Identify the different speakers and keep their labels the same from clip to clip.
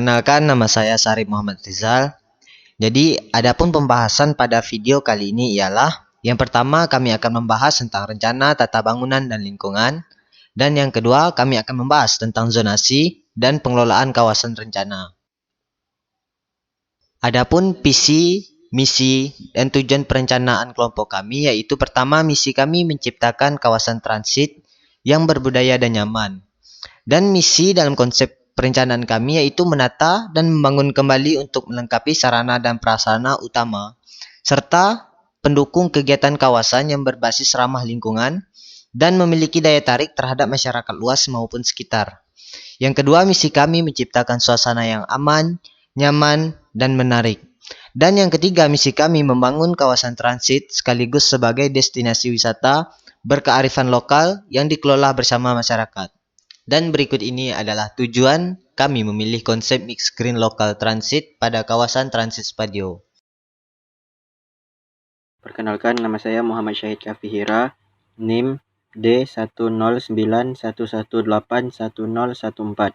Speaker 1: Perkenalkan, nama saya Sarip Muhammad Rizal. Jadi, adapun pembahasan pada video kali ini ialah yang pertama kami akan membahas tentang rencana tata bangunan dan lingkungan, dan yang kedua kami akan membahas tentang zonasi dan pengelolaan kawasan rencana. Adapun visi, misi, dan tujuan perencanaan kelompok kami yaitu pertama, misi kami menciptakan kawasan transit yang berbudaya dan nyaman. Dan misi dalam konsep perencanaan kami yaitu menata dan membangun kembali untuk melengkapi sarana dan prasarana utama, serta pendukung kegiatan kawasan yang berbasis ramah lingkungan dan memiliki daya tarik terhadap masyarakat luas maupun sekitar. Yang kedua, misi kami menciptakan suasana yang aman, nyaman, dan menarik. Dan yang ketiga, misi kami membangun kawasan transit sekaligus sebagai destinasi wisata berkearifan lokal yang dikelola bersama masyarakat. Dan berikut ini adalah tujuan kami memilih konsep mixed green local transit pada kawasan Transit Spadio.
Speaker 2: Perkenalkan, nama saya Muhammad Syahid Kafihira, NIM D10911181014.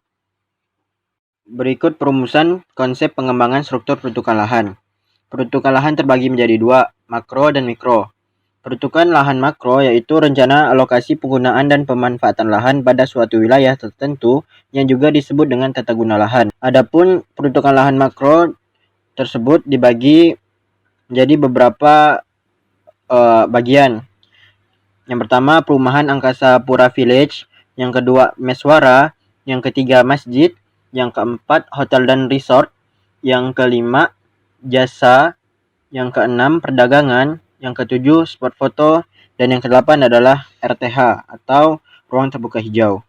Speaker 2: Berikut perumusan konsep pengembangan struktur peruntukan lahan. Peruntukan lahan terbagi menjadi dua, makro dan mikro. Peruntukan lahan makro yaitu rencana alokasi penggunaan dan pemanfaatan lahan pada suatu wilayah tertentu yang juga disebut dengan tata guna lahan. Adapun peruntukan lahan makro tersebut dibagi menjadi beberapa bagian. Yang pertama, perumahan Angkasa Pura Village, yang kedua Meswara, yang ketiga masjid, yang keempat hotel dan resort, yang kelima jasa, yang keenam perdagangan, yang ketujuh spot foto, dan yang kedelapan adalah RTH atau ruang terbuka hijau.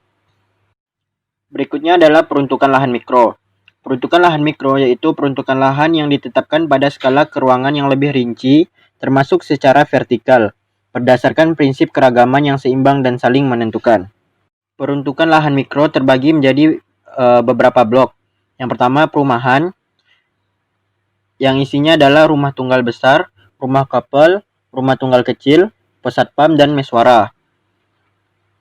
Speaker 2: Berikutnya adalah peruntukan lahan mikro. Peruntukan lahan mikro yaitu peruntukan lahan yang ditetapkan pada skala keruangan yang lebih rinci, termasuk secara vertikal, berdasarkan prinsip keragaman yang seimbang dan saling menentukan. Peruntukan lahan mikro terbagi menjadi beberapa blok. Yang pertama, perumahan, yang isinya adalah rumah tunggal besar, rumah couple, rumah tunggal kecil, posatpam, dan meswara.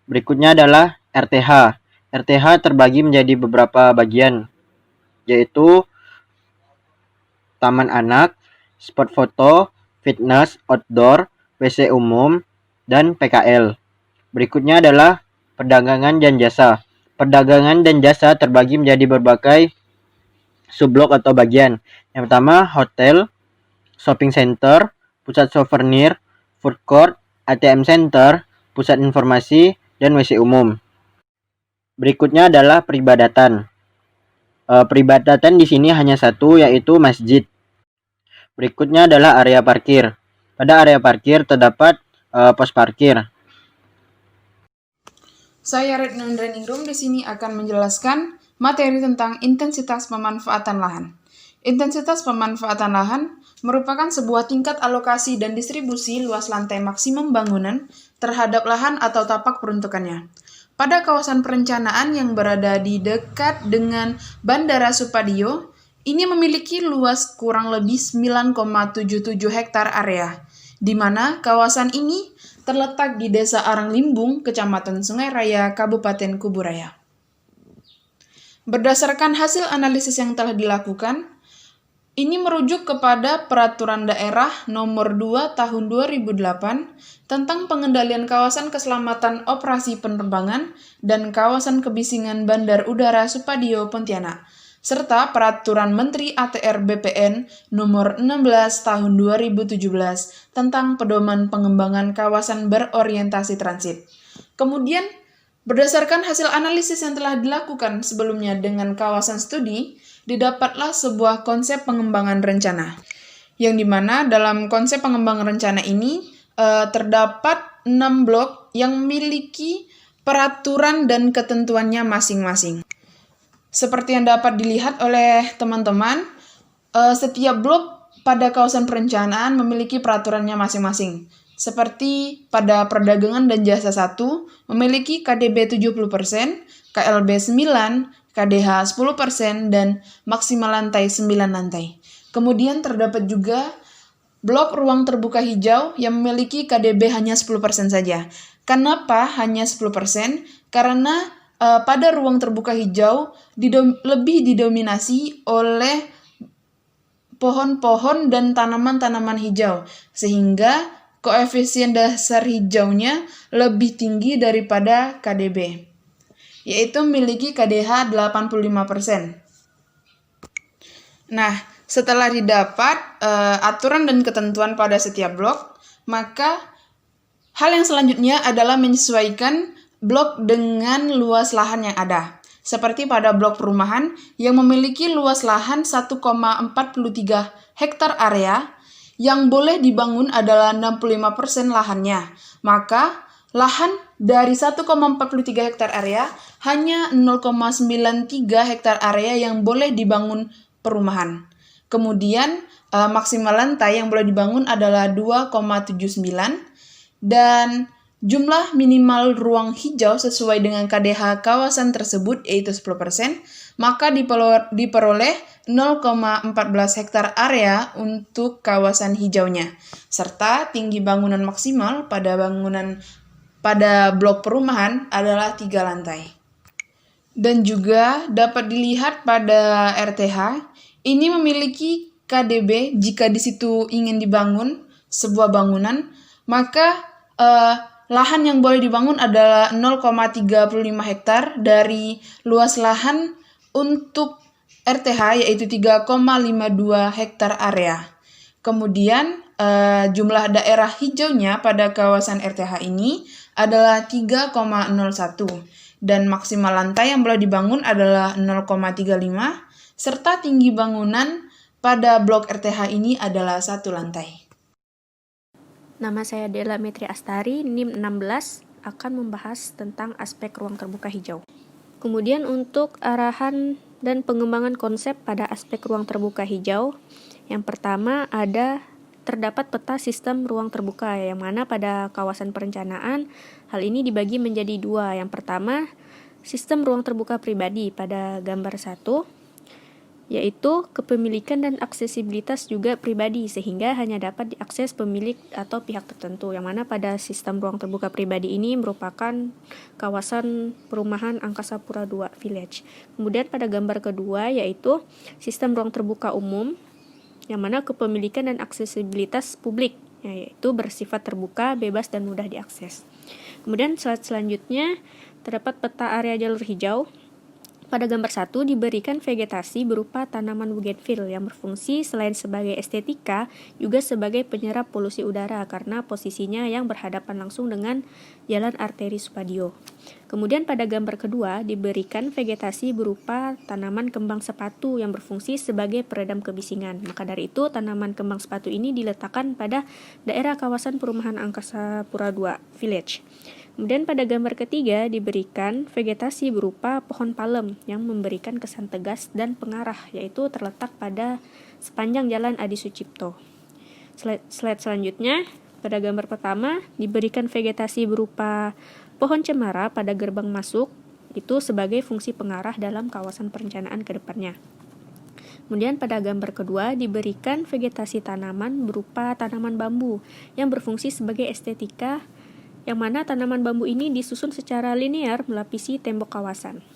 Speaker 2: Berikutnya adalah RTH. RTH terbagi menjadi beberapa bagian, yaitu taman anak, spot foto, fitness, outdoor, WC umum, dan PKL. Berikutnya adalah perdagangan dan jasa. Perdagangan dan jasa terbagi menjadi berbagai subblok atau bagian. Yang pertama, hotel, shopping center, pusat souvenir, food court, ATM center, pusat informasi, dan WC umum. Berikutnya adalah peribadatan. Peribadatan di sini hanya satu, yaitu masjid. Berikutnya adalah area parkir. Pada area parkir terdapat pos parkir.
Speaker 3: Saya Retno Indraningrum di sini akan menjelaskan materi tentang intensitas pemanfaatan lahan. Intensitas pemanfaatan lahan merupakan sebuah tingkat alokasi dan distribusi luas lantai maksimum bangunan terhadap lahan atau tapak peruntukannya. Pada kawasan perencanaan yang berada di dekat dengan Bandara Supadio, ini memiliki luas kurang lebih 9,77 hektar area, di mana kawasan ini terletak di Desa Aranglimbung, Kecamatan Sungai Raya, Kabupaten Kuburaya. Berdasarkan hasil analisis yang telah dilakukan, ini merujuk kepada Peraturan Daerah Nomor 2 Tahun 2008 tentang pengendalian kawasan keselamatan operasi penerbangan dan kawasan kebisingan Bandar Udara Supadio Pontianak, serta Peraturan Menteri ATR BPN Nomor 16 Tahun 2017 tentang pedoman pengembangan kawasan berorientasi transit. Kemudian, berdasarkan hasil analisis yang telah dilakukan sebelumnya dengan kawasan studi, didapatlah sebuah konsep pengembangan rencana, yang dimana dalam konsep pengembangan rencana ini terdapat 6 blok yang memiliki peraturan dan ketentuannya masing-masing. Seperti yang dapat dilihat oleh teman-teman, setiap blok pada kawasan perencanaan memiliki peraturannya masing-masing. Seperti pada perdagangan dan jasa 1 memiliki KDB 70%, KLB 9%, KDH 10%, dan maksimal lantai 9 lantai. Kemudian terdapat juga blok ruang terbuka hijau yang memiliki KDB hanya 10% saja. Kenapa hanya 10%? Karena pada ruang terbuka hijau lebih didominasi oleh pohon-pohon dan tanaman-tanaman hijau, sehingga koefisien dasar hijaunya lebih tinggi daripada KDB, yaitu memiliki KDH 85%. Nah, setelah didapat aturan dan ketentuan pada setiap blok, maka hal yang selanjutnya adalah menyesuaikan blok dengan luas lahan yang ada. Seperti pada blok perumahan yang memiliki luas lahan 1,43 hektar area, yang boleh dibangun adalah 65% lahannya. Maka lahan dari 1,43 hektar area hanya 0,93 hektar area yang boleh dibangun perumahan. Kemudian maksimal lantai yang boleh dibangun adalah 2,79 dan jumlah minimal ruang hijau sesuai dengan KDH kawasan tersebut yaitu 10%, maka diperoleh 0,14 hektar area untuk kawasan hijaunya, serta tinggi bangunan maksimal pada blok perumahan adalah 3 lantai. Dan juga dapat dilihat pada RTH, ini memiliki KDB jika di situ ingin dibangun sebuah bangunan, maka lahan yang boleh dibangun adalah 0,35 hektar dari luas lahan untuk RTH yaitu 3,52 hektar area. Kemudian jumlah daerah hijaunya pada kawasan RTH ini adalah 3,01 dan maksimal lantai yang boleh dibangun adalah 0,35 serta tinggi bangunan pada blok RTH ini adalah 1 lantai.
Speaker 4: Nama saya Della Metri Astari, NIM 16, akan membahas tentang aspek ruang terbuka hijau. Kemudian untuk arahan dan pengembangan konsep pada aspek ruang terbuka hijau, yang pertama terdapat peta sistem ruang terbuka, yang mana pada kawasan perencanaan hal ini dibagi menjadi 2. Yang pertama, sistem ruang terbuka pribadi pada gambar 1, yaitu kepemilikan dan aksesibilitas juga pribadi sehingga hanya dapat diakses pemilik atau pihak tertentu, yang mana pada sistem ruang terbuka pribadi ini merupakan kawasan perumahan Angkasa Pura II Village. Kemudian pada gambar kedua yaitu sistem ruang terbuka umum, yang mana kepemilikan dan aksesibilitas publik, yaitu bersifat terbuka, bebas, dan mudah diakses. Kemudian slide selanjutnya terdapat peta area jalur hijau. Pada gambar 1 diberikan vegetasi berupa tanaman bougainville yang berfungsi selain sebagai estetika juga sebagai penyerap polusi udara karena posisinya yang berhadapan langsung dengan jalan arteri Supadio. Kemudian pada gambar kedua diberikan vegetasi berupa tanaman kembang sepatu yang berfungsi sebagai peredam kebisingan. Maka dari itu tanaman kembang sepatu ini diletakkan pada daerah kawasan perumahan Angkasa Pura II Village. Kemudian pada gambar ketiga diberikan vegetasi berupa pohon palem yang memberikan kesan tegas dan pengarah, yaitu terletak pada sepanjang jalan Adi Sucipto. Slide selanjutnya, pada gambar pertama diberikan vegetasi berupa pohon cemara pada gerbang masuk, itu sebagai fungsi pengarah dalam kawasan perencanaan ke depannya. Kemudian pada gambar kedua diberikan vegetasi tanaman berupa tanaman bambu yang berfungsi sebagai estetika, yang mana tanaman bambu ini disusun secara linear melapisi tembok kawasan.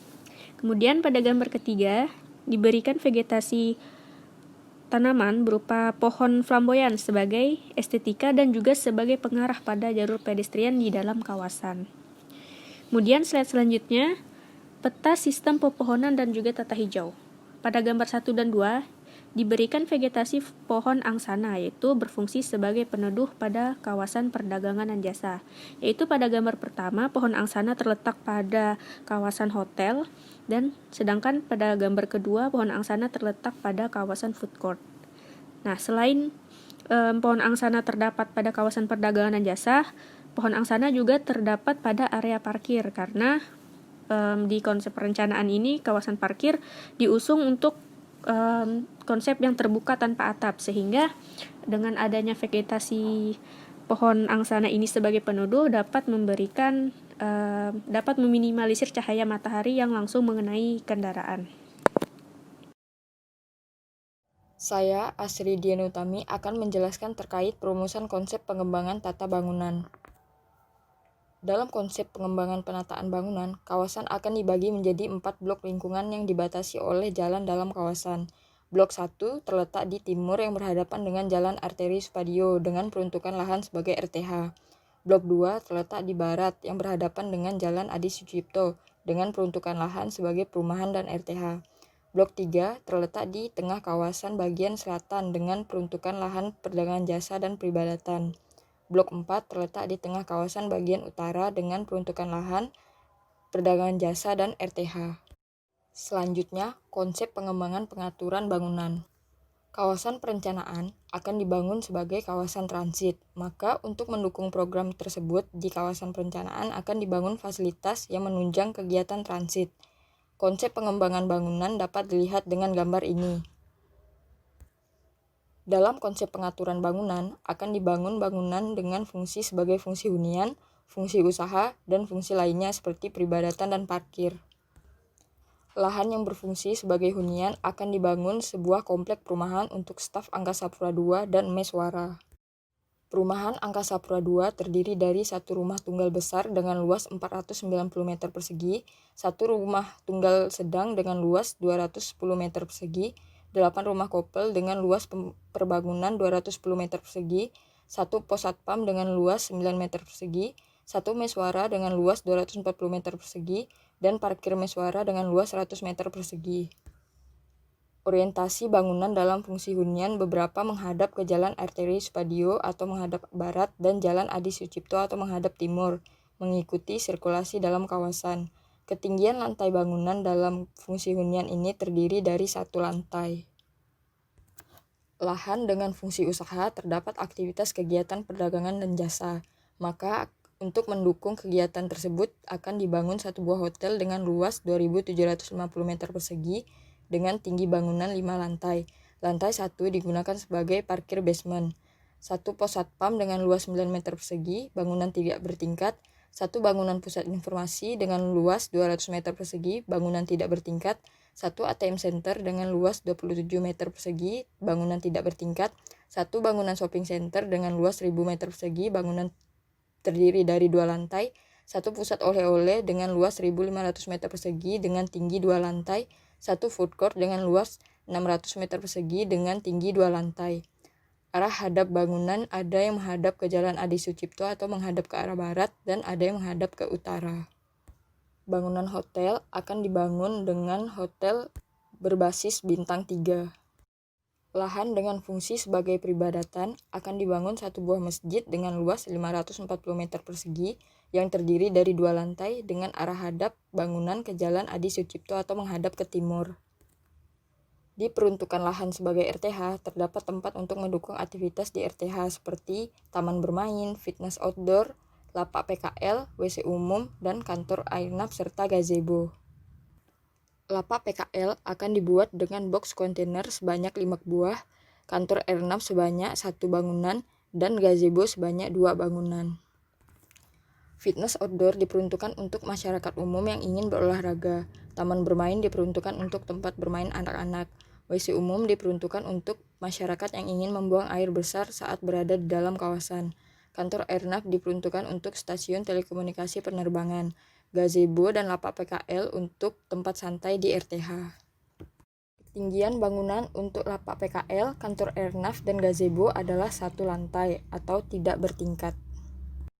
Speaker 4: Kemudian pada gambar ketiga diberikan vegetasi tanaman berupa pohon flamboyan sebagai estetika dan juga sebagai pengarah pada jalur pedestrian di dalam kawasan. Kemudian slide selanjutnya, peta sistem pepohonan dan juga tata hijau. Pada gambar 1 dan 2 diberikan vegetasi pohon angsana, yaitu berfungsi sebagai peneduh pada kawasan perdagangan dan jasa. Yaitu pada gambar pertama, pohon angsana terletak pada kawasan hotel, dan sedangkan pada gambar kedua, pohon angsana terletak pada kawasan food court. Nah, selain pohon angsana terdapat pada kawasan perdagangan dan jasa, pohon angsana juga terdapat pada area parkir, karena di konsep perencanaan ini kawasan parkir diusung untuk konsep yang terbuka tanpa atap, sehingga dengan adanya vegetasi pohon angsana ini sebagai peneduh dapat meminimalisir cahaya matahari yang langsung mengenai kendaraan.
Speaker 5: Saya, Asri Dian Utami, akan menjelaskan terkait perumusan konsep pengembangan tata bangunan. Dalam konsep pengembangan penataan bangunan, kawasan akan dibagi menjadi 4 blok lingkungan yang dibatasi oleh jalan dalam kawasan. Blok 1 terletak di timur yang berhadapan dengan Jalan Arteri Supadio dengan peruntukan lahan sebagai RTH. Blok 2 terletak di barat yang berhadapan dengan Jalan Adi Sucipto dengan peruntukan lahan sebagai perumahan dan RTH. Blok 3 terletak di tengah kawasan bagian selatan dengan peruntukan lahan perdagangan jasa dan peribadatan. Blok 4 terletak di tengah kawasan bagian utara dengan peruntukan lahan, perdagangan jasa, dan RTH. Selanjutnya, konsep pengembangan pengaturan bangunan. Kawasan perencanaan akan dibangun sebagai kawasan transit, maka untuk mendukung program tersebut di kawasan perencanaan akan dibangun fasilitas yang menunjang kegiatan transit. Konsep pengembangan bangunan dapat dilihat dengan gambar ini. Dalam konsep pengaturan bangunan, akan dibangun bangunan dengan fungsi sebagai fungsi hunian, fungsi usaha, dan fungsi lainnya seperti peribadatan dan parkir. Lahan yang berfungsi sebagai hunian akan dibangun sebuah komplek perumahan untuk staf Angkasa Pura II dan Meswara. Perumahan Angkasa Pura II terdiri dari satu rumah tunggal besar dengan luas 490 meter persegi, satu rumah tunggal sedang dengan luas 210 meter persegi, 8 rumah kopel dengan luas perbangunan 210 meter persegi, satu pos satpam dengan luas 9 meter persegi, satu meswara dengan luas 240 meter persegi, dan parkir meswara dengan luas 100 meter persegi. Orientasi bangunan dalam fungsi hunian beberapa menghadap ke Jalan Arteri Supadio atau menghadap barat dan Jalan Adi Sucipto atau menghadap timur, mengikuti sirkulasi dalam kawasan. Ketinggian lantai bangunan dalam fungsi hunian ini terdiri dari satu lantai. Lahan dengan fungsi usaha terdapat aktivitas kegiatan perdagangan dan jasa, maka untuk mendukung kegiatan tersebut akan dibangun satu buah hotel dengan luas 2.750 meter persegi dengan tinggi bangunan 5 lantai. Lantai 1 digunakan sebagai parkir basement. Satu pos satpam dengan luas 9 meter persegi, bangunan tidak bertingkat. Satu bangunan pusat informasi dengan luas 200 meter persegi, bangunan tidak bertingkat. Satu ATM Center dengan luas 27 meter persegi, bangunan tidak bertingkat. Satu bangunan shopping center dengan luas 1.000 meter persegi, bangunan terdiri dari 2 lantai. Satu pusat oleh-oleh dengan luas 1.500 meter persegi dengan tinggi 2 lantai. Satu food court dengan luas 600 meter persegi dengan tinggi 2 lantai. Arah hadap bangunan ada yang menghadap ke Jalan Adi Sucipto atau menghadap ke arah barat dan ada yang menghadap ke utara. Bangunan hotel akan dibangun dengan hotel berbasis bintang 3. Lahan dengan fungsi sebagai peribadatan akan dibangun satu buah masjid dengan luas 540 meter persegi yang terdiri dari 2 lantai dengan arah hadap bangunan ke Jalan Adi Sucipto atau menghadap ke timur. Di peruntukan lahan sebagai RTH, terdapat tempat untuk mendukung aktivitas di RTH seperti taman bermain, fitness outdoor, lapak PKL, WC umum, dan kantor airnaf serta gazebo. Lapak PKL akan dibuat dengan box kontainer sebanyak 5 buah, kantor airnaf sebanyak 1 bangunan, dan gazebo sebanyak 2 bangunan. Fitness outdoor diperuntukkan untuk masyarakat umum yang ingin berolahraga. Taman bermain diperuntukkan untuk tempat bermain anak-anak. WC umum diperuntukkan untuk masyarakat yang ingin membuang air besar saat berada di dalam kawasan. Kantor airnaf diperuntukkan untuk stasiun telekomunikasi penerbangan. Gazebo dan lapak PKL untuk tempat santai di RTH. Ketinggian bangunan untuk lapak PKL, kantor airnaf, dan gazebo adalah 1 lantai atau tidak bertingkat.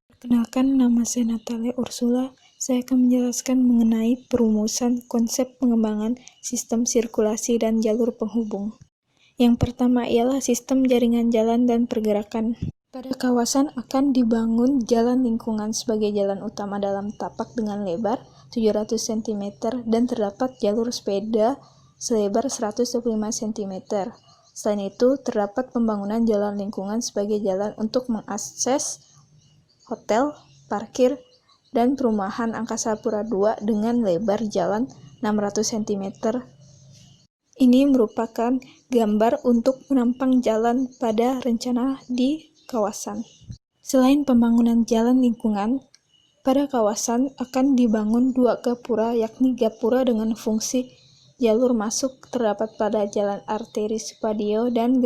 Speaker 6: Perkenalkan, nama saya Natalia Ursula. Saya akan menjelaskan mengenai perumusan konsep pengembangan sistem sirkulasi dan jalur penghubung. Yang pertama ialah sistem jaringan jalan dan pergerakan. Pada kawasan akan dibangun jalan lingkungan sebagai jalan utama dalam tapak dengan lebar 700 cm dan terdapat jalur sepeda selebar 125 cm. Selain itu, terdapat pembangunan jalan lingkungan sebagai jalan untuk mengakses hotel, parkir, dan perumahan Angkasa Pura II dengan lebar jalan 600 cm. Ini merupakan gambar untuk menampang jalan pada rencana di kawasan. Selain pembangunan jalan lingkungan, pada kawasan akan dibangun 2 gapura, yakni gapura dengan fungsi jalur masuk terdapat pada Jalan Arteri Supadio dan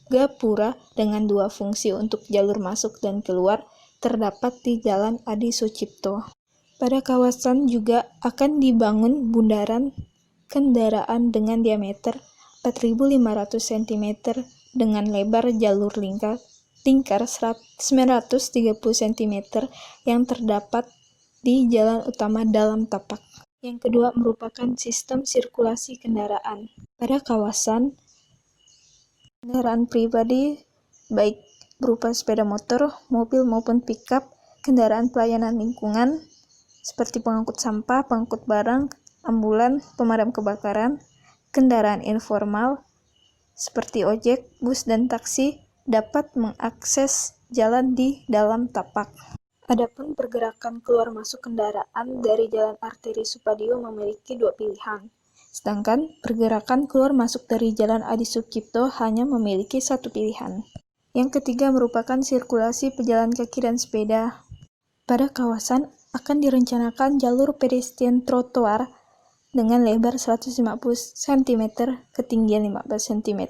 Speaker 6: gapura dengan 2 fungsi untuk jalur masuk dan keluar terdapat di Jalan Adi Sucipto. Pada kawasan juga akan dibangun bundaran kendaraan dengan diameter 4.500 cm dengan lebar jalur lingkar 930 cm yang terdapat di jalan utama dalam tapak. Yang kedua merupakan sistem sirkulasi kendaraan. Pada kawasan, kendaraan pribadi baik berupa sepeda motor, mobil maupun pickup, kendaraan pelayanan lingkungan seperti pengangkut sampah, pengangkut barang, ambulan, pemadam kebakaran, kendaraan informal seperti ojek, bus, dan taksi dapat mengakses jalan di dalam tapak. Adapun pergerakan keluar masuk kendaraan dari Jalan Arteri Supadio memiliki dua pilihan, sedangkan pergerakan keluar masuk dari Jalan Adi Sucipto hanya memiliki satu pilihan. Yang ketiga merupakan sirkulasi pejalan kaki dan sepeda. Pada kawasan akan direncanakan jalur pedestrian trotoar dengan lebar 150 cm, ketinggian 15 cm,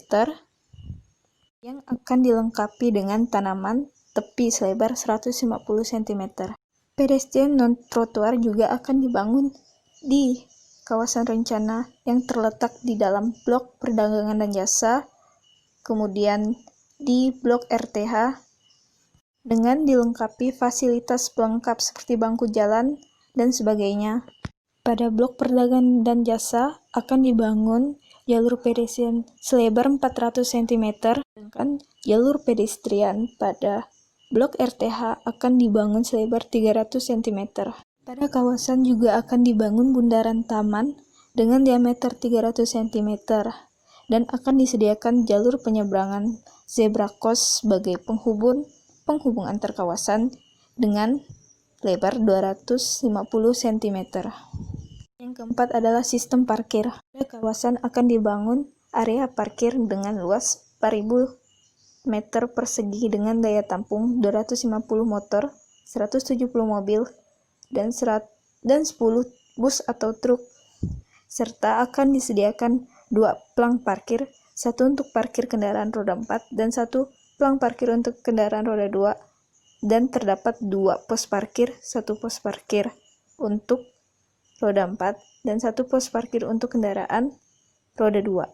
Speaker 6: yang akan dilengkapi dengan tanaman tepi selebar 150 cm. Pedestrian non-trotoar juga akan dibangun di kawasan rencana yang terletak di dalam blok perdagangan dan jasa, kemudian di blok RTH, dengan dilengkapi fasilitas pelengkap seperti bangku jalan dan sebagainya. Pada blok perdagangan dan jasa akan dibangun jalur pedestrian selebar 400 cm, sedangkan jalur pedestrian pada blok RTH akan dibangun selebar 300 cm. Pada kawasan juga akan dibangun bundaran taman dengan diameter 300 cm dan akan disediakan jalur penyeberangan zebra cross sebagai penghubung antar kawasan dengan lebar 250 cm. Yang keempat adalah sistem parkir. Pada kawasan akan dibangun area parkir dengan luas 4.000 meter persegi dengan daya tampung 250 motor, 170 mobil, dan 10 bus atau truk, serta akan disediakan 2 plang parkir, satu untuk parkir kendaraan roda 4 dan 1 plang parkir untuk kendaraan roda 2, dan terdapat 2 pos parkir, 1 pos parkir untuk roda 4 dan 1 pos parkir untuk kendaraan roda 2.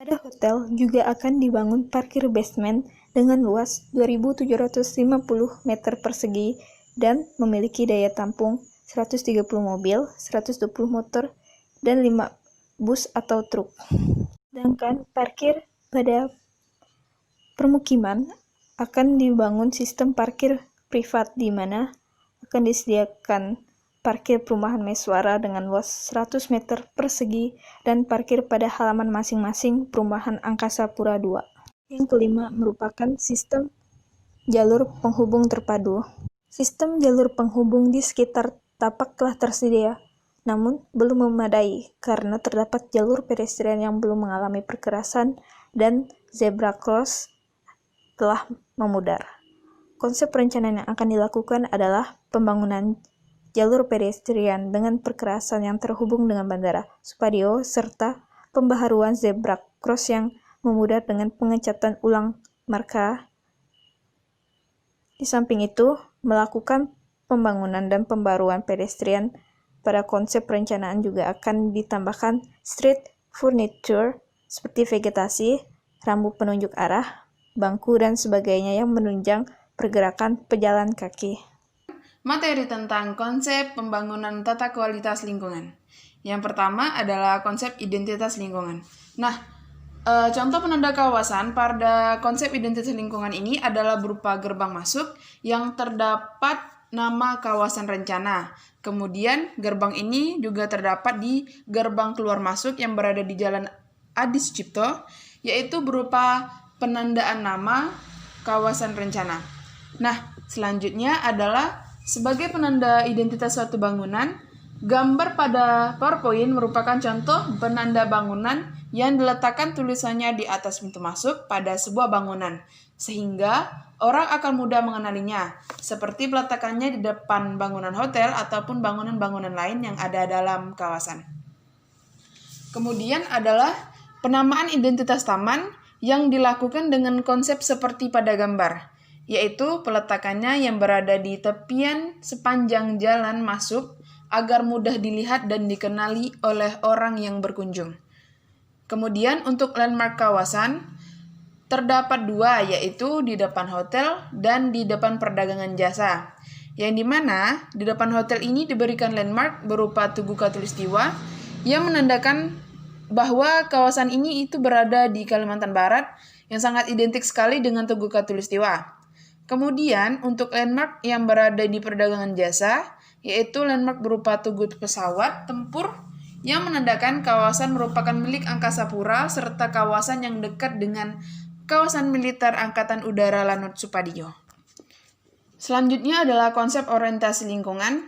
Speaker 6: Pada hotel juga akan dibangun parkir basement dengan luas 2.750 meter persegi dan memiliki daya tampung 130 mobil, 120 motor, dan 5 bus atau truk. Sedangkan parkir pada permukiman akan dibangun sistem parkir privat di mana akan disediakan parkir perumahan Meswara dengan luas 100 meter persegi dan parkir pada halaman masing-masing perumahan Angkasa Pura II. Yang kelima merupakan sistem jalur penghubung terpadu. Sistem jalur penghubung di sekitar tapak telah tersedia, namun belum memadai karena terdapat jalur pedestrian yang belum mengalami perkerasan dan zebra cross telah memudar. Konsep perencanaan yang akan dilakukan adalah pembangunan jalur pedestrian dengan perkerasan yang terhubung dengan Bandara Supadio, serta pembaharuan zebra cross yang memudar dengan pengecatan ulang marka. Di samping itu, melakukan pembangunan dan pembaruan pedestrian pada konsep perencanaan juga akan ditambahkan street furniture seperti vegetasi, rambu penunjuk arah, bangku, dan sebagainya yang menunjang pergerakan pejalan kaki.
Speaker 3: Materi tentang konsep pembangunan tata kualitas lingkungan. Yang pertama adalah konsep identitas lingkungan. Nah, contoh penanda kawasan pada konsep identitas lingkungan ini adalah berupa gerbang masuk yang terdapat nama kawasan rencana. Kemudian gerbang ini juga terdapat di gerbang keluar masuk yang berada di Jalan Adi Sucipto, yaitu berupa penandaan nama kawasan rencana. Nah, selanjutnya adalah sebagai penanda identitas suatu bangunan, gambar pada PowerPoint merupakan contoh penanda bangunan yang diletakkan tulisannya di atas pintu masuk pada sebuah bangunan, sehingga orang akan mudah mengenalinya, seperti peletakannya di depan bangunan hotel ataupun bangunan-bangunan lain yang ada dalam kawasan. Kemudian adalah penamaan identitas taman yang dilakukan dengan konsep seperti pada gambar, yaitu peletakannya yang berada di tepian sepanjang jalan masuk agar mudah dilihat dan dikenali oleh orang yang berkunjung. Kemudian untuk landmark kawasan, terdapat 2, yaitu di depan hotel dan di depan perdagangan jasa. Yang dimana di depan hotel ini diberikan landmark berupa Tugu Khatulistiwa yang menandakan bahwa kawasan ini itu berada di Kalimantan Barat yang sangat identik sekali dengan Tugu Khatulistiwa. Kemudian untuk landmark yang berada di perdagangan jasa, yaitu landmark berupa Tugu pesawat tempur yang menandakan kawasan merupakan milik Angkasa Pura serta kawasan yang dekat dengan kawasan militer Angkatan Udara Lanut Supadio. Selanjutnya adalah konsep orientasi lingkungan.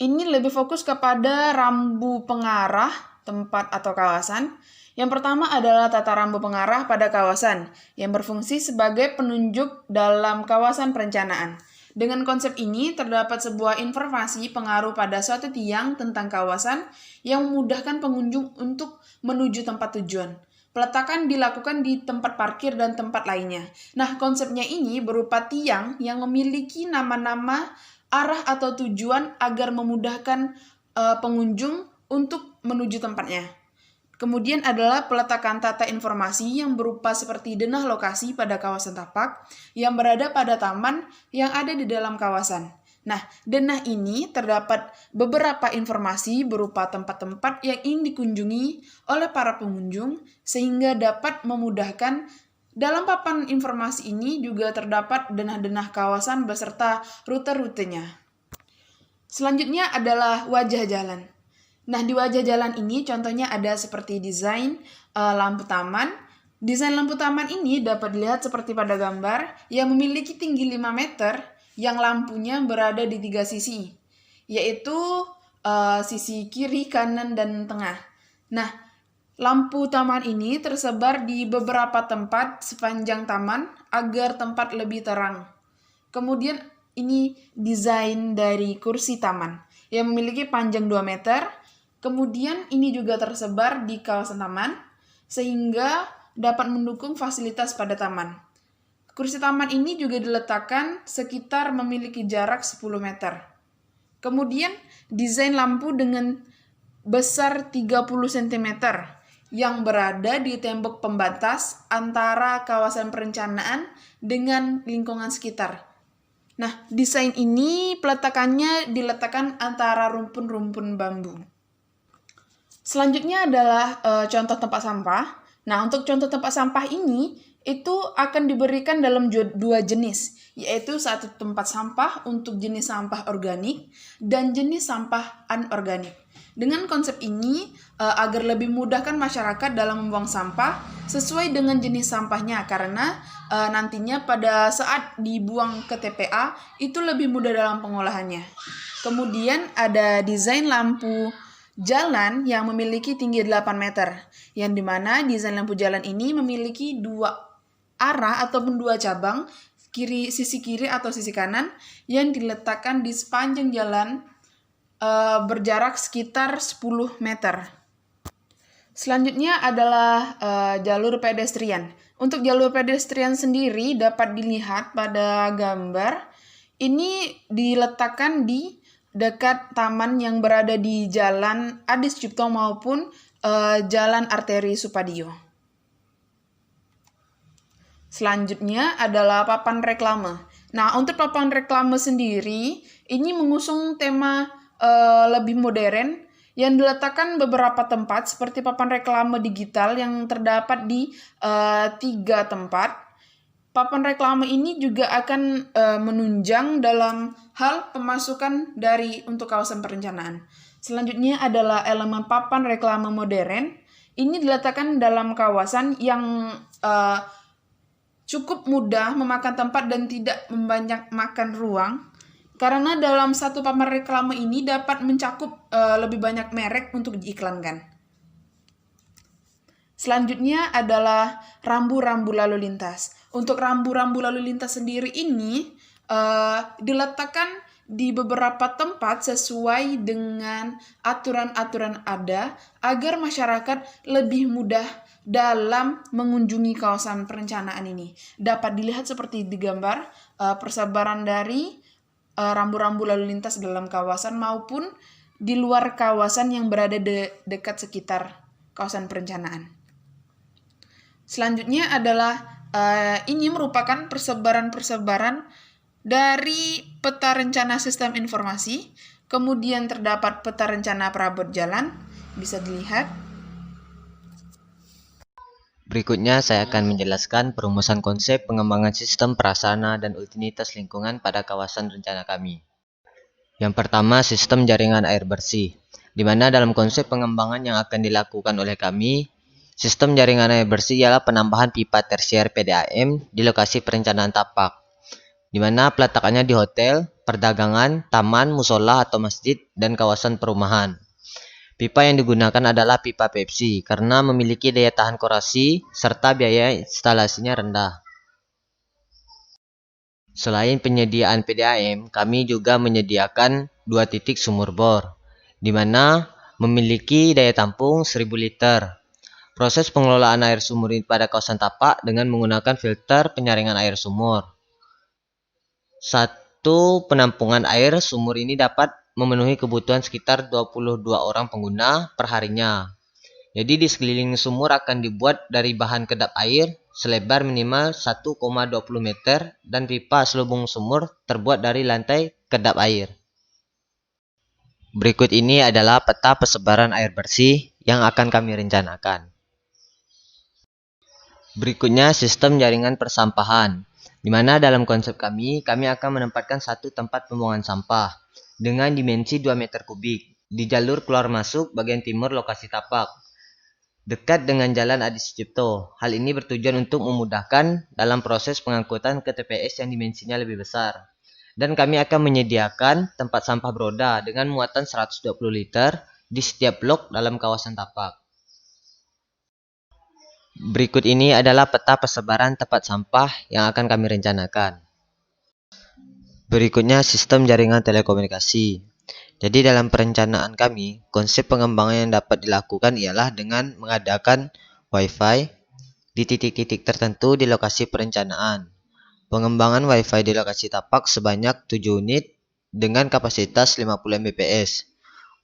Speaker 3: Ini lebih fokus kepada rambu pengarah tempat atau kawasan. Yang pertama adalah tata rambu pengarah pada kawasan yang berfungsi sebagai penunjuk dalam kawasan perencanaan. Dengan konsep ini terdapat sebuah informasi pengaruh pada suatu tiang tentang kawasan yang memudahkan pengunjung untuk menuju tempat tujuan. Peletakan dilakukan di tempat parkir dan tempat lainnya. Nah, konsepnya ini berupa tiang yang memiliki nama-nama arah atau tujuan agar memudahkan pengunjung untuk menuju tempatnya. Kemudian adalah peletakan tata informasi yang berupa seperti denah lokasi pada kawasan tapak yang berada pada taman yang ada di dalam kawasan. Nah, denah ini terdapat beberapa informasi berupa tempat-tempat yang ingin dikunjungi oleh para pengunjung sehingga dapat memudahkan. Dalam papan informasi ini juga terdapat denah-denah kawasan beserta rute-rutenya. Selanjutnya adalah wajah jalan. Nah, di wajah jalan ini contohnya ada seperti desain lampu taman. Desain lampu taman ini dapat dilihat seperti pada gambar yang memiliki tinggi 5 meter yang lampunya berada di 3 sisi, yaitu sisi kiri, kanan, dan tengah. Nah, lampu taman ini tersebar di beberapa tempat sepanjang taman agar tempat lebih terang. Kemudian ini desain dari kursi taman yang memiliki panjang 2 meter. Kemudian ini juga tersebar di kawasan taman sehingga dapat mendukung fasilitas pada taman. Kursi taman ini juga diletakkan sekitar memiliki jarak 10 meter. Kemudian desain lampu dengan besar 30 cm yang berada di tembok pembatas antara kawasan perencanaan dengan lingkungan sekitar. Nah, desain ini peletakannya diletakkan antara rumpun-rumpun bambu. Selanjutnya adalah contoh tempat sampah. Nah, untuk contoh tempat sampah ini itu akan diberikan dalam 2 jenis, yaitu satu tempat sampah untuk jenis sampah organik dan jenis sampah anorganik. Dengan konsep ini, agar lebih memudahkan masyarakat dalam membuang sampah sesuai dengan jenis sampahnya, karena nantinya pada saat dibuang ke TPA, itu lebih mudah dalam pengolahannya. Kemudian ada desain lampu jalan yang memiliki tinggi 8 meter, yang dimana desain lampu jalan ini memiliki 2 arah ataupun 2 cabang, sisi kiri atau sisi kanan, yang diletakkan di sepanjang jalan berjarak sekitar 10 meter. Selanjutnya adalah jalur pedestrian. Untuk jalur pedestrian sendiri dapat dilihat pada gambar. Ini diletakkan di dekat taman yang berada di Jalan Adi Sucipto maupun Jalan Arteri Supadio. Selanjutnya adalah papan reklame. Nah, untuk papan reklame sendiri, ini mengusung tema lebih modern yang diletakkan beberapa tempat seperti papan reklame digital yang terdapat di 3 tempat. Papan reklame ini juga akan menunjang dalam hal pemasukan untuk kawasan perencanaan. Selanjutnya adalah elemen papan reklame modern. Ini diletakkan dalam kawasan yang cukup mudah memakan tempat dan tidak membanyak makan ruang, karena dalam satu papan reklame ini dapat mencakup lebih banyak merek untuk diiklankan. Selanjutnya adalah rambu-rambu lalu lintas. Untuk rambu-rambu lalu lintas sendiri ini diletakkan di beberapa tempat sesuai dengan aturan-aturan ada agar masyarakat lebih mudah dalam mengunjungi kawasan perencanaan ini. Dapat dilihat seperti di gambar, persebaran dari rambu-rambu lalu lintas dalam kawasan maupun di luar kawasan yang berada dekat sekitar kawasan perencanaan. Selanjutnya adalah ini merupakan persebaran-persebaran dari peta rencana sistem informasi, kemudian terdapat peta rencana perabot jalan, bisa dilihat.
Speaker 1: Berikutnya saya akan menjelaskan perumusan konsep pengembangan sistem prasarana dan utilitas lingkungan pada kawasan rencana kami. Yang pertama, sistem jaringan air bersih, di mana dalam konsep pengembangan yang akan dilakukan oleh kami, sistem jaringan air bersih ialah penambahan pipa tersier PDAM di lokasi perencanaan tapak, di mana peletakannya di hotel, perdagangan, taman, musola atau masjid, dan kawasan perumahan. Pipa yang digunakan adalah pipa PVC karena memiliki daya tahan korasi serta biaya instalasinya rendah. Selain penyediaan PDAM, kami juga menyediakan 2 titik sumur bor, di mana memiliki daya tampung 1000 liter. Proses pengelolaan air sumur ini pada kawasan tapak dengan menggunakan filter penyaringan air sumur. Satu penampungan air sumur ini dapat memenuhi kebutuhan sekitar 22 orang pengguna per harinya. Jadi di sekeliling sumur akan dibuat dari bahan kedap air selebar minimal 1,20 meter dan pipa selubung sumur terbuat dari lantai kedap air. Berikut ini adalah peta persebaran air bersih yang akan kami rencanakan. Berikutnya sistem jaringan persampahan, di mana dalam konsep kami akan menempatkan satu tempat pembuangan sampah dengan dimensi 2 meter kubik di jalur keluar masuk bagian timur lokasi tapak, dekat dengan Jalan Adi Sucipto. Hal ini bertujuan untuk memudahkan dalam proses pengangkutan ke TPS yang dimensinya lebih besar. Dan kami akan menyediakan tempat sampah beroda dengan muatan 120 liter di setiap blok dalam kawasan tapak. Berikut ini adalah peta persebaran tempat sampah yang akan kami rencanakan. Berikutnya sistem jaringan telekomunikasi. Jadi dalam perencanaan kami, konsep pengembangan yang dapat dilakukan ialah dengan mengadakan Wi-Fi di titik-titik tertentu di lokasi perencanaan. Pengembangan Wi-Fi di lokasi tapak sebanyak 7 unit dengan kapasitas 50 Mbps.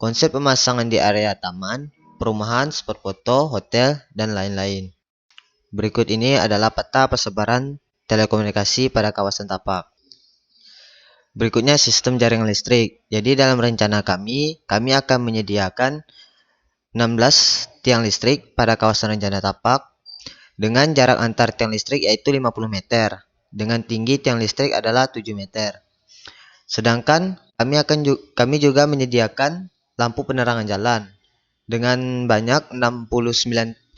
Speaker 1: Konsep pemasangan di area taman, perumahan, spot foto, hotel, dan lain-lain. Berikut ini adalah peta persebaran telekomunikasi pada kawasan tapak. Berikutnya sistem jaringan listrik. Jadi dalam rencana kami akan menyediakan 16 tiang listrik pada kawasan rencana tapak dengan jarak antar tiang listrik yaitu 50 meter. Dengan tinggi tiang listrik adalah 7 meter. Sedangkan kami juga menyediakan lampu penerangan jalan dengan banyak 69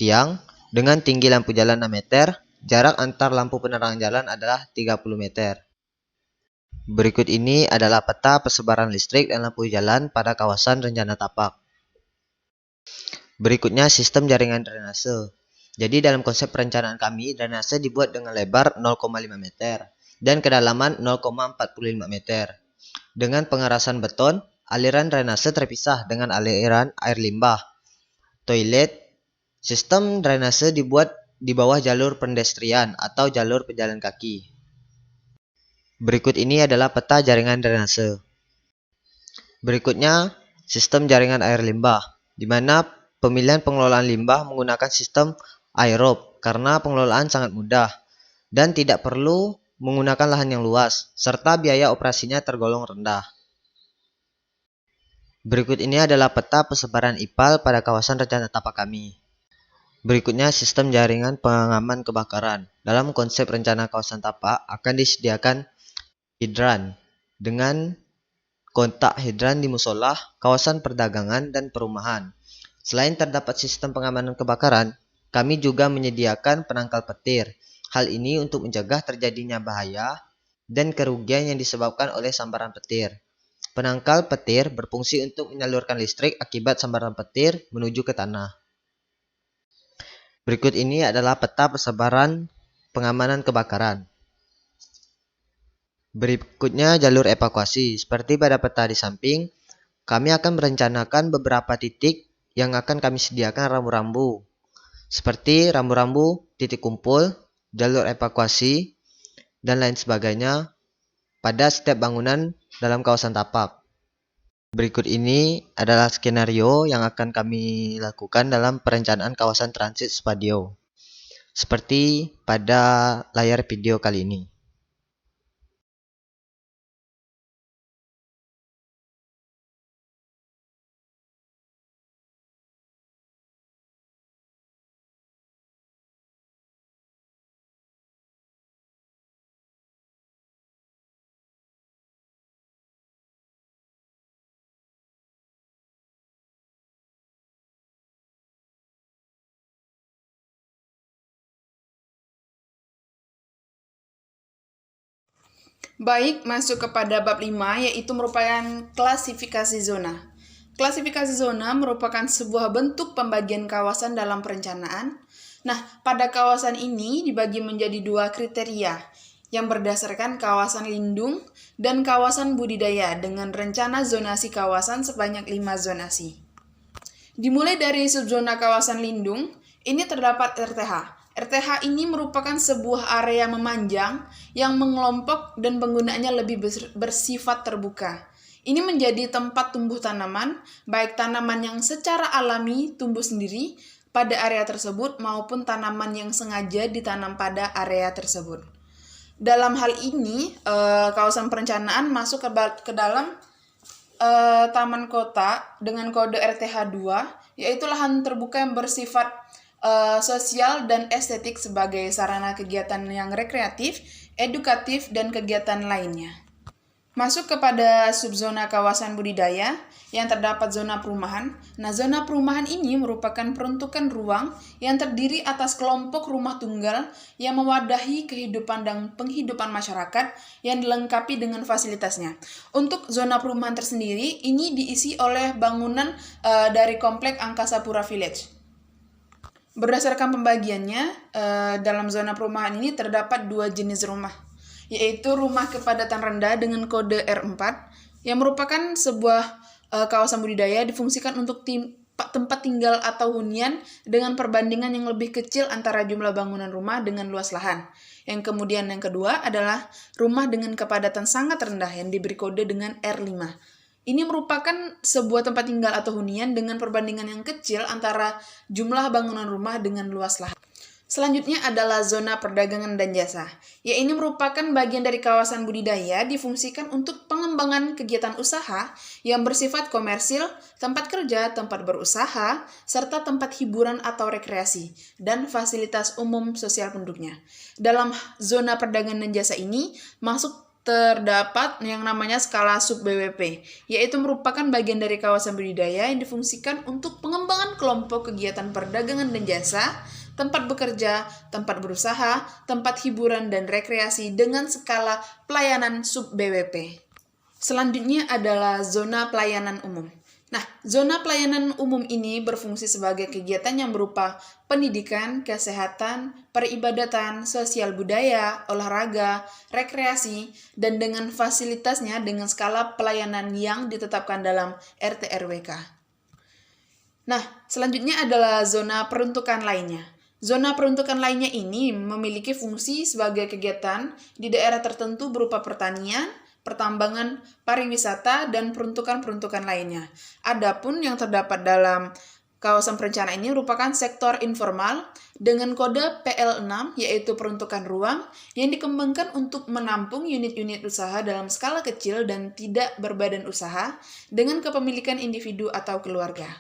Speaker 1: tiang dengan tinggi lampu jalan 6 meter. Jarak antar lampu penerangan jalan adalah 30 meter. Berikut ini adalah peta persebaran listrik dan lampu jalan pada kawasan rencana tapak. Berikutnya sistem jaringan drainase. Jadi dalam konsep perencanaan kami, drainase dibuat dengan lebar 0,5 meter dan kedalaman 0,45 meter. Dengan pengerasan beton, aliran drainase terpisah dengan aliran air limbah. Toilet, sistem drainase dibuat di bawah jalur pedestrian atau jalur pejalan kaki. Berikut ini adalah peta jaringan drainase. Berikutnya, sistem jaringan air limbah, di mana pemilihan pengelolaan limbah menggunakan sistem aerob karena pengelolaan sangat mudah dan tidak perlu menggunakan lahan yang luas, serta biaya operasinya tergolong rendah. Berikut ini adalah peta persebaran IPAL pada kawasan rencana tapak kami. Berikutnya sistem jaringan pengaman kebakaran. Dalam konsep rencana kawasan tapak akan disediakan hidran dengan kontak hidran di musola, kawasan perdagangan, dan perumahan. Selain terdapat sistem pengamanan kebakaran, kami juga menyediakan penangkal petir. Hal ini untuk mencegah terjadinya bahaya dan kerugian yang disebabkan oleh sambaran petir. Penangkal petir berfungsi untuk menyalurkan listrik akibat sambaran petir menuju ke tanah. Berikut ini adalah peta persebaran pengamanan kebakaran. Berikutnya jalur evakuasi. Seperti pada peta di samping, kami akan merencanakan beberapa titik yang akan kami sediakan rambu-rambu. seperti rambu-rambu, titik kumpul, jalur evakuasi, dan lain sebagainya pada setiap bangunan dalam kawasan tapak. Berikut ini adalah skenario yang akan kami lakukan dalam perencanaan kawasan transit spadio, seperti pada layar video kali ini.
Speaker 3: Baik, masuk kepada bab 5, yaitu merupakan klasifikasi zona. Klasifikasi zona merupakan sebuah bentuk pembagian kawasan dalam perencanaan. Nah, pada kawasan ini dibagi menjadi dua kriteria, yang berdasarkan kawasan lindung dan kawasan budidaya dengan rencana zonasi kawasan sebanyak 5 zonasi. Dimulai dari subzona kawasan lindung, ini terdapat RTH. RTH ini merupakan sebuah area memanjang yang mengelompok dan penggunaannya lebih bersifat terbuka. Ini menjadi tempat tumbuh tanaman, baik tanaman yang secara alami tumbuh sendiri pada area tersebut maupun tanaman yang sengaja ditanam pada area tersebut. Dalam hal ini, kawasan perencanaan masuk ke dalam taman kota dengan kode RTH 2, yaitu lahan terbuka yang bersifat sosial dan estetik sebagai sarana kegiatan yang rekreatif, edukatif, dan kegiatan lainnya. Masuk kepada subzona kawasan budidaya yang terdapat zona perumahan. Nah, zona perumahan ini merupakan peruntukan ruang yang terdiri atas kelompok rumah tunggal yang mewadahi kehidupan dan penghidupan masyarakat yang dilengkapi dengan fasilitasnya. Untuk zona perumahan tersendiri, ini diisi oleh bangunan dari komplek Angkasa Pura Village. Berdasarkan pembagiannya, dalam zona perumahan ini terdapat 2 jenis rumah, yaitu rumah kepadatan rendah dengan kode R4, yang merupakan sebuah kawasan budidaya difungsikan untuk tempat tinggal atau hunian dengan perbandingan yang lebih kecil antara jumlah bangunan rumah dengan luas lahan. Yang kedua adalah rumah dengan kepadatan sangat rendah yang diberi kode dengan R5. Ini merupakan sebuah tempat tinggal atau hunian dengan perbandingan yang kecil antara jumlah bangunan rumah dengan luas lahan. Selanjutnya adalah zona perdagangan dan jasa. Ini merupakan bagian dari kawasan budidaya difungsikan untuk pengembangan kegiatan usaha yang bersifat komersil, tempat kerja, tempat berusaha, serta tempat hiburan atau rekreasi, dan fasilitas umum sosial penduduknya. Dalam zona perdagangan dan jasa ini masuk terdapat yang namanya skala sub BWP, yaitu merupakan bagian dari kawasan budidaya yang difungsikan untuk pengembangan kelompok kegiatan perdagangan dan jasa, tempat bekerja, tempat berusaha, tempat hiburan dan rekreasi dengan skala pelayanan sub BWP. Selanjutnya adalah zona pelayanan umum. Nah, zona pelayanan umum ini berfungsi sebagai kegiatan yang berupa pendidikan, kesehatan, peribadatan, sosial budaya, olahraga, rekreasi, dan dengan fasilitasnya dengan skala pelayanan yang ditetapkan dalam RT/RWK. Nah, selanjutnya adalah zona peruntukan lainnya. Zona peruntukan lainnya ini memiliki fungsi sebagai kegiatan di daerah tertentu berupa pertanian, pertambangan, pariwisata, dan peruntukan-peruntukan lainnya. Adapun yang terdapat dalam kawasan perencanaan ini merupakan sektor informal dengan kode PL6, yaitu peruntukan ruang yang dikembangkan untuk menampung unit-unit usaha dalam skala kecil dan tidak berbadan usaha dengan kepemilikan individu atau keluarga.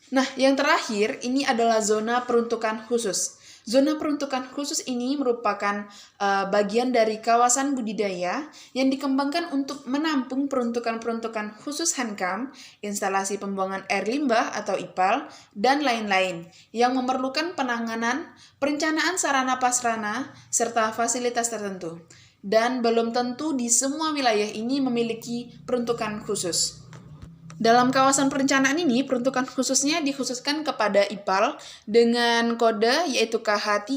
Speaker 3: Nah, yang terakhir ini adalah zona peruntukan khusus. Zona peruntukan khusus ini merupakan bagian dari kawasan budidaya yang dikembangkan untuk menampung peruntukan-peruntukan khusus hankam, instalasi pembuangan air limbah atau IPAL, dan lain-lain yang memerlukan penanganan, perencanaan sarana prasarana, serta fasilitas tertentu. Dan belum tentu di semua wilayah ini memiliki peruntukan khusus. Dalam kawasan perencanaan ini, peruntukan khususnya dikhususkan kepada IPAL dengan kode yaitu KH3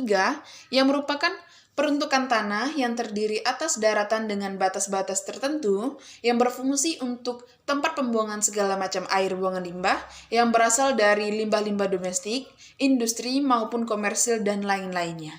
Speaker 3: yang merupakan Peruntukan tanah yang terdiri atas daratan dengan batas-batas tertentu yang berfungsi untuk tempat pembuangan segala macam air buangan limbah yang berasal dari limbah-limbah domestik, industri maupun komersil dan lain-lainnya.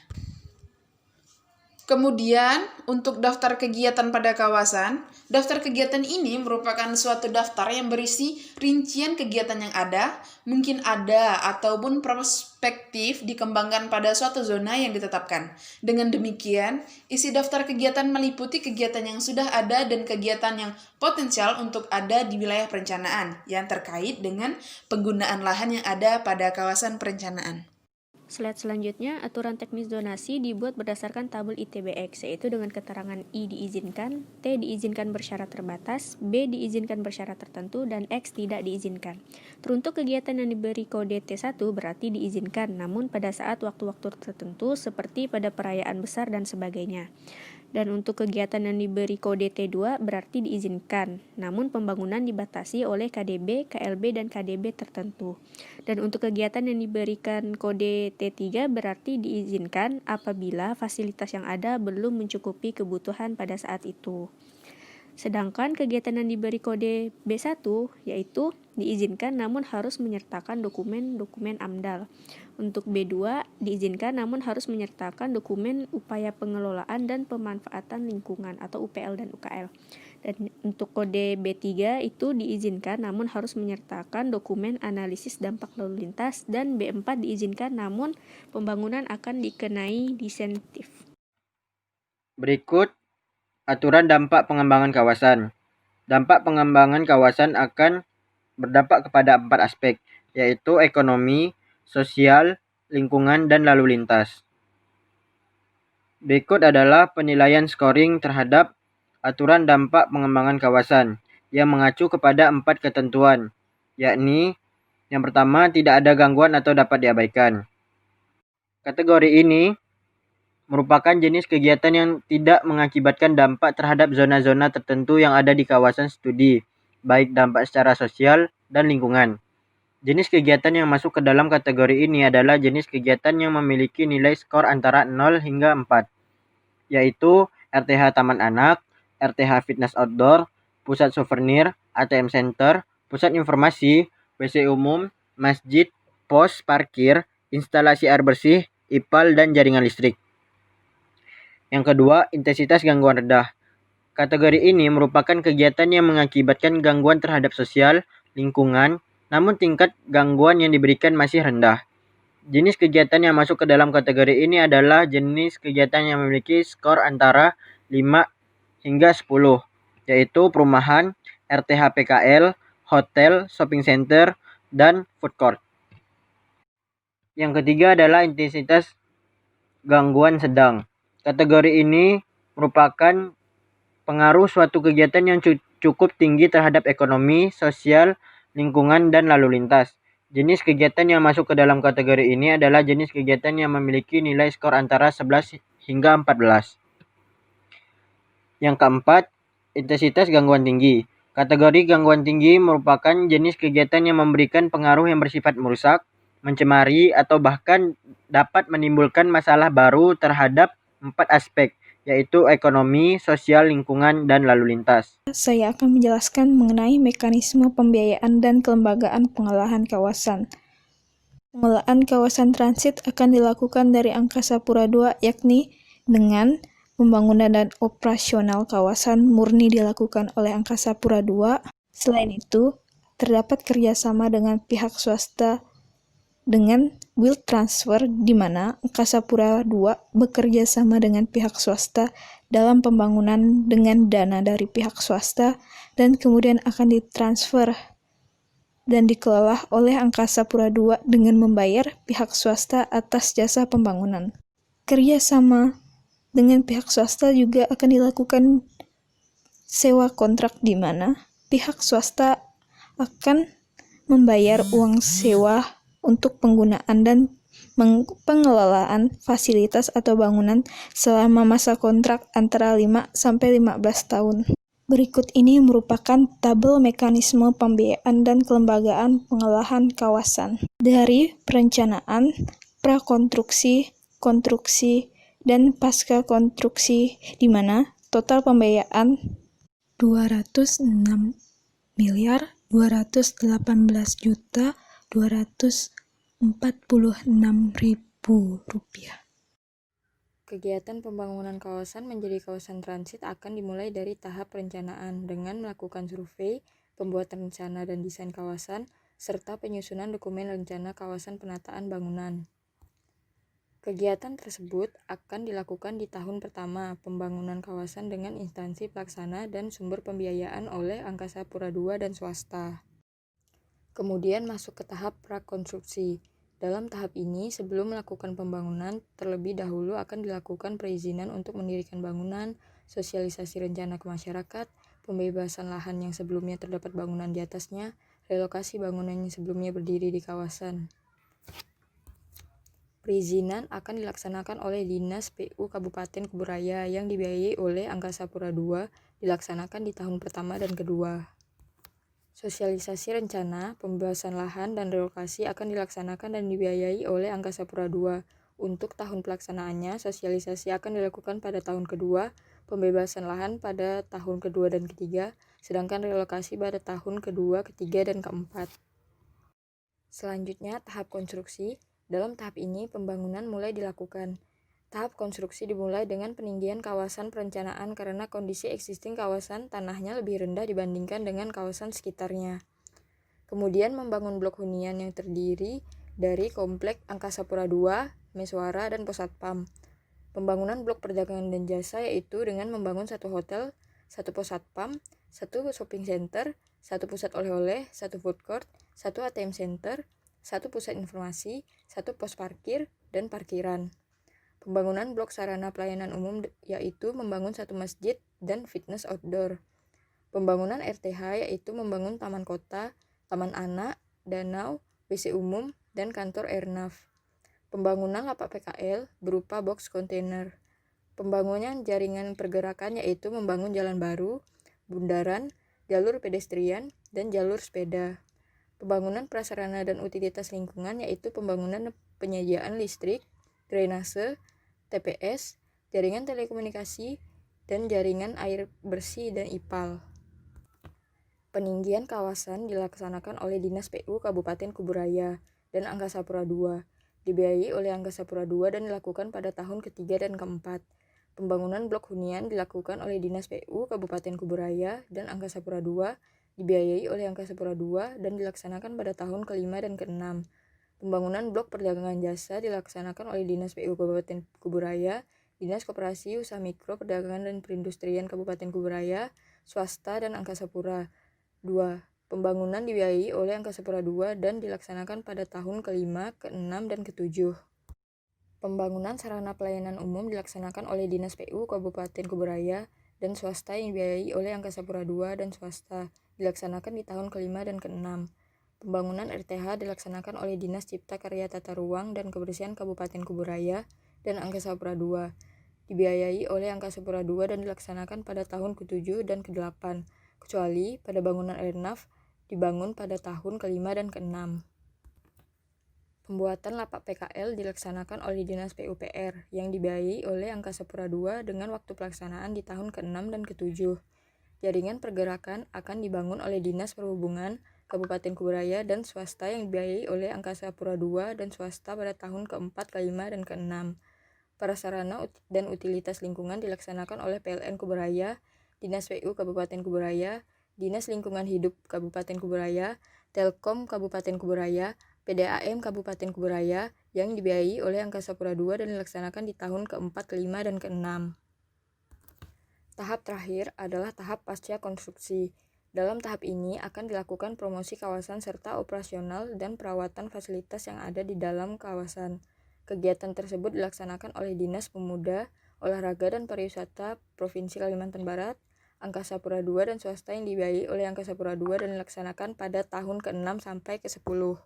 Speaker 3: Kemudian, untuk daftar kegiatan pada kawasan, daftar kegiatan ini merupakan suatu daftar yang berisi rincian kegiatan yang ada, mungkin ada, ataupun prospektif dikembangkan pada suatu zona yang ditetapkan. Dengan demikian, isi daftar kegiatan meliputi kegiatan yang sudah ada dan kegiatan yang potensial untuk ada di wilayah perencanaan yang terkait dengan penggunaan lahan yang ada pada kawasan perencanaan.
Speaker 4: Slide selanjutnya, aturan teknis zonasi dibuat berdasarkan tabel ITBX, yaitu dengan keterangan I diizinkan, T diizinkan bersyarat terbatas, B diizinkan bersyarat tertentu, dan X tidak diizinkan. Teruntuk kegiatan yang diberi kode T1 berarti diizinkan, namun pada saat waktu-waktu tertentu seperti pada perayaan besar dan sebagainya. Dan untuk kegiatan yang diberi kode T2 berarti diizinkan, namun pembangunan dibatasi oleh KDB, KLB, dan KDB tertentu. Dan untuk kegiatan yang diberikan kode T3 berarti diizinkan apabila fasilitas yang ada belum mencukupi kebutuhan pada saat itu. Sedangkan kegiatan yang diberi kode B1 yaitu diizinkan namun harus menyertakan dokumen-dokumen AMDAL. Untuk B2 diizinkan namun harus menyertakan dokumen upaya pengelolaan dan pemanfaatan lingkungan atau UPL dan UKL. Dan untuk kode B3 itu diizinkan namun harus menyertakan dokumen analisis dampak lalu lintas, dan B4 diizinkan namun pembangunan akan dikenai disinsentif.
Speaker 2: Berikut aturan dampak pengembangan kawasan. Dampak pengembangan kawasan akan berdampak kepada 4 aspek, yaitu ekonomi, sosial, lingkungan, dan lalu lintas. Berikut adalah penilaian scoring terhadap aturan dampak pengembangan kawasan yang mengacu kepada 4 ketentuan, yakni yang pertama, tidak ada gangguan atau dapat diabaikan. Kategori ini merupakan jenis kegiatan yang tidak mengakibatkan dampak terhadap zona-zona tertentu yang ada di kawasan studi, baik dampak secara sosial dan lingkungan. Jenis kegiatan yang masuk ke dalam kategori ini adalah jenis kegiatan yang memiliki nilai skor antara 0 hingga 4, yaitu RTH Taman Anak, RTH Fitness Outdoor, Pusat Souvenir, ATM Center, Pusat Informasi, WC Umum, Masjid, Pos Parkir, instalasi air bersih, IPAL, dan jaringan listrik. Yang kedua, intensitas gangguan rendah. Kategori ini merupakan kegiatan yang mengakibatkan gangguan terhadap sosial, lingkungan, namun tingkat gangguan yang diberikan masih rendah. Jenis kegiatan yang masuk ke dalam kategori ini adalah jenis kegiatan yang memiliki skor antara 5 hingga 10, yaitu perumahan, RTH PKL, hotel, shopping center, dan food court. Yang ketiga adalah intensitas gangguan sedang. Kategori ini merupakan pengaruh suatu kegiatan yang cukup tinggi terhadap ekonomi, sosial, lingkungan, dan lalu lintas. Jenis kegiatan yang masuk ke dalam kategori ini adalah jenis kegiatan yang memiliki nilai skor antara 11 hingga 14. Yang keempat, intensitas gangguan tinggi. Kategori gangguan tinggi merupakan jenis kegiatan yang memberikan pengaruh yang bersifat merusak, mencemari, atau bahkan dapat menimbulkan masalah baru terhadap 4 aspek, yaitu ekonomi, sosial, lingkungan, dan lalu lintas.
Speaker 6: Saya akan menjelaskan mengenai mekanisme pembiayaan dan kelembagaan pengolahan kawasan. Pengelolaan kawasan transit akan dilakukan dari Angkasa Pura II, yakni dengan pembangunan dan operasional kawasan murni dilakukan oleh Angkasa Pura II. Selain itu, terdapat kerjasama dengan pihak swasta dengan will transfer, di mana Angkasa Pura II bekerja sama dengan pihak swasta dalam pembangunan dengan dana dari pihak swasta dan kemudian akan ditransfer dan dikelola oleh Angkasa Pura II dengan membayar pihak swasta atas jasa pembangunan. Kerjasama dengan pihak swasta juga akan dilakukan sewa kontrak, di mana pihak swasta akan membayar uang sewa untuk penggunaan dan pengelolaan fasilitas atau bangunan selama masa kontrak antara 5 sampai 15 tahun. Berikut ini merupakan tabel mekanisme pembiayaan dan kelembagaan pengolahan kawasan. Dari perencanaan, prakonstruksi, konstruksi, dan pasca konstruksi, di mana total pembiayaan 206.218.246.000 rupiah.
Speaker 5: Kegiatan pembangunan kawasan menjadi kawasan transit akan dimulai dari tahap perencanaan dengan melakukan survei, pembuatan rencana dan desain kawasan, serta penyusunan dokumen rencana kawasan penataan bangunan. Kegiatan tersebut akan dilakukan di tahun pertama pembangunan kawasan dengan instansi pelaksana dan sumber pembiayaan oleh Angkasa Pura II dan swasta. Kemudian masuk ke tahap prakonstruksi. Dalam tahap ini, sebelum melakukan pembangunan, terlebih dahulu akan dilakukan perizinan untuk mendirikan bangunan, sosialisasi rencana ke masyarakat, pembebasan lahan yang sebelumnya terdapat bangunan di atasnya, relokasi bangunan yang sebelumnya berdiri di kawasan. Perizinan akan dilaksanakan oleh Dinas PU Kabupaten Kuburaya yang dibiayai oleh Angkasa Pura II, dilaksanakan di tahun pertama dan kedua. Sosialisasi rencana, pembebasan lahan, dan relokasi akan dilaksanakan dan dibiayai oleh Angkasa Pura II. Untuk tahun pelaksanaannya, sosialisasi akan dilakukan pada tahun kedua, pembebasan lahan pada tahun kedua dan ketiga, sedangkan relokasi pada tahun kedua, ketiga, dan keempat. Selanjutnya, tahap konstruksi. Dalam tahap ini, pembangunan mulai dilakukan. Tahap konstruksi dimulai dengan peninggian kawasan perencanaan karena kondisi existing kawasan tanahnya lebih rendah dibandingkan dengan kawasan sekitarnya. Kemudian membangun blok hunian yang terdiri dari komplek Angkasa Pura II, Meswara, dan Posatpam. Pembangunan blok perdagangan dan jasa yaitu dengan membangun satu hotel, satu Posatpam, satu shopping center, satu pusat oleh-oleh, satu food court, satu ATM center, satu pusat informasi, satu pos parkir, dan parkiran. Pembangunan blok sarana pelayanan umum yaitu membangun satu masjid dan fitness outdoor. Pembangunan RTH yaitu membangun taman kota, taman anak, danau, WC umum, dan kantor Airnav. Pembangunan lapak PKL berupa box kontainer. Pembangunan jaringan pergerakan yaitu membangun jalan baru, bundaran, jalur pedestrian, dan jalur sepeda. Pembangunan prasarana dan utilitas lingkungan yaitu pembangunan penyediaan listrik, drainase, TPS, jaringan telekomunikasi, dan jaringan air bersih dan IPAL. Peninggian kawasan dilaksanakan oleh Dinas PU Kabupaten Kuburaya dan Angkasa Pura II, dibiayai oleh Angkasa Pura II dan dilakukan pada tahun ketiga dan keempat. Pembangunan blok hunian dilakukan oleh Dinas PU Kabupaten Kuburaya dan Angkasa Pura II, dibiayai oleh Angkasa Pura II dan dilaksanakan pada tahun kelima dan keenam. Pembangunan blok perdagangan jasa dilaksanakan oleh Dinas PU Kabupaten Kuburaya, Dinas Koperasi Usaha Mikro Perdagangan dan Perindustrian Kabupaten Kuburaya, swasta, dan Angkasa Pura II. Pembangunan dibiayai oleh Angkasa Pura II dan dilaksanakan pada tahun kelima, keenam, dan ketujuh. Pembangunan sarana pelayanan umum dilaksanakan oleh Dinas PU Kabupaten Kuburaya dan swasta yang dibiayai oleh Angkasa Pura II dan swasta, dilaksanakan di tahun kelima dan keenam. Pembangunan RTH dilaksanakan oleh Dinas Cipta Karya Tata Ruang dan Kebersihan Kabupaten Kuburaya dan Angkasa Pura II, dibiayai oleh Angkasa Pura II dan dilaksanakan pada tahun ke-7 dan ke-8, kecuali pada bangunan Airnav dibangun pada tahun kelima dan keenam. Pembuatan lapak PKL dilaksanakan oleh Dinas PUPR yang dibiayai oleh Angkasa Pura II dengan waktu pelaksanaan di tahun ke-6 dan ke-7. Jaringan pergerakan akan dibangun oleh Dinas Perhubungan Kabupaten Kuburaya dan swasta yang dibiayai oleh Angkasa Pura II dan swasta pada tahun ke-4, ke-5, dan ke-6. Prasarana dan utilitas lingkungan dilaksanakan oleh PLN Kuburaya, Dinas PU Kabupaten Kuburaya, Dinas Lingkungan Hidup Kabupaten Kuburaya, Telkom Kabupaten Kuburaya, PDAM Kabupaten Kuburaya yang dibiayai oleh Angkasa Pura II dan dilaksanakan di tahun ke-4, ke-5, dan ke-6. Tahap terakhir adalah tahap pasca konstruksi. Dalam tahap ini akan dilakukan promosi kawasan serta operasional dan perawatan fasilitas yang ada di dalam kawasan. Kegiatan tersebut dilaksanakan oleh Dinas Pemuda, Olahraga dan Pariwisata Provinsi Kalimantan Barat, Angkasa Pura II dan swasta yang dibiayai oleh Angkasa Pura II dan dilaksanakan pada tahun ke-6 sampai ke-10.